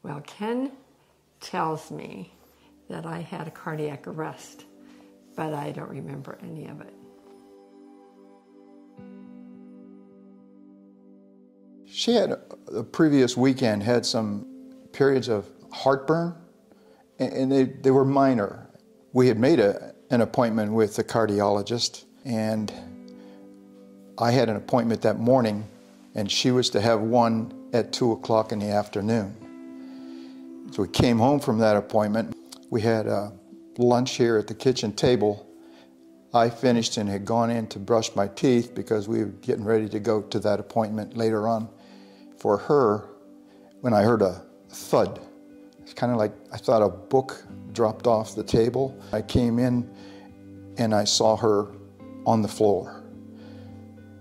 Well, Ken tells me that I had a cardiac arrest, but I don't remember any of it. She had, the previous weekend, had some periods of heartburn, and they were minor. We had made an appointment with the cardiologist, and I had an appointment that morning, and she was to have one at 2 o'clock in the afternoon. So we came home from that appointment. We had lunch here at the kitchen table. I finished and had gone in to brush my teeth because we were getting ready to go to that appointment later on for her, when I heard a thud. It's kind of like I thought a book dropped off the table. I came in and I saw her on the floor.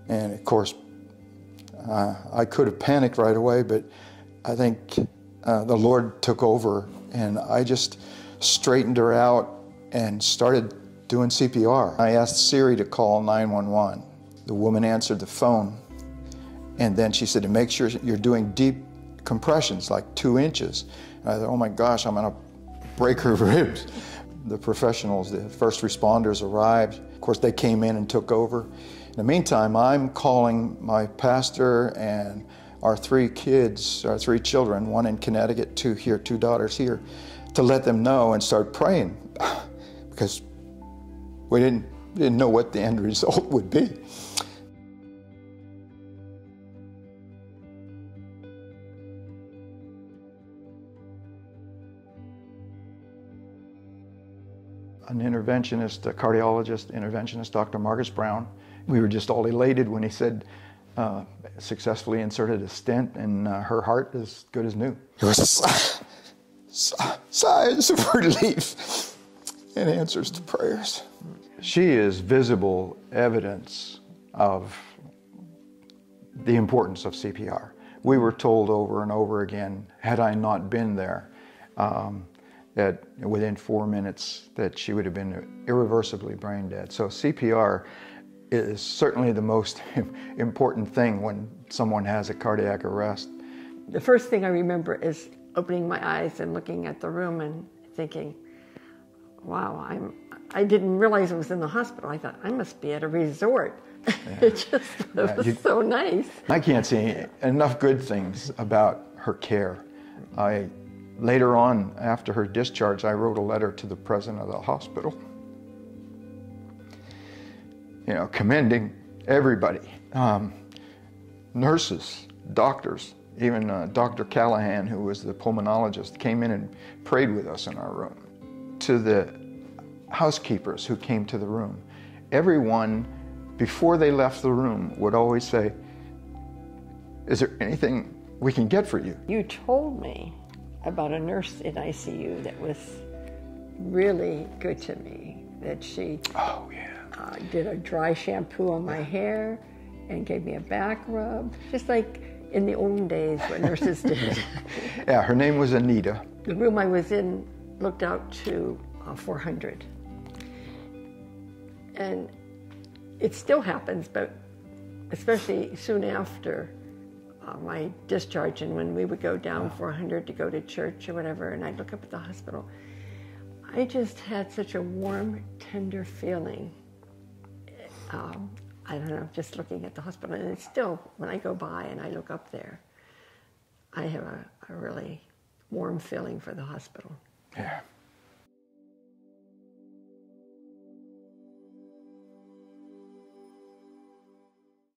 And of course, I could have panicked right away, but I think the Lord took over, and I just straightened her out and started doing CPR. I asked Siri to call 911. The woman answered the phone, and then she said to make sure you're doing deep compressions, like 2 inches. And I thought, oh my gosh, I'm gonna break her ribs. The professionals, the first responders arrived. Of course, they came in and took over. In the meantime, I'm calling my pastor and our 3 kids, our 3 children, 1 in Connecticut, 2 here, 2 daughters here, to let them know and start praying, because we didn't know what the end result would be. An interventionist, a cardiologist, interventionist, Dr. Marcus Brown. We were just all elated when he said, successfully inserted a stent, and her heart is good as new. It was sighs of relief and answers to prayers. She is visible evidence of the importance of CPR. We were told over and over again, had I not been there, that within 4 minutes that she would have been irreversibly brain dead. So CPR is certainly the most important thing when someone has a cardiac arrest. The first thing I remember is opening my eyes and looking at the room and thinking, wow, I didn't realize I was in the hospital. I thought, I must be at a resort. Yeah. It was so nice. I can't say enough good things about her care. Later on, after her discharge, I wrote a letter to the president of the hospital, commending everybody, nurses, doctors, even Dr. Callahan, who was the pulmonologist, came in and prayed with us in our room. To the housekeepers who came to the room, everyone, before they left the room, would always say, is there anything we can get for you? You told me about a nurse in ICU that was really good to me, that she did a dry shampoo on my hair and gave me a back rub, just like in the olden days what nurses did. Yeah, her name was Anita. The room I was in looked out to 400. And it still happens, but especially soon after my discharge, and when we would go down 400 to go to church or whatever, and I'd look up at the hospital, I just had such a warm, tender feeling. I don't know, just looking at the hospital. And it's still, when I go by and I look up there, I have a really warm feeling for the hospital. Yeah.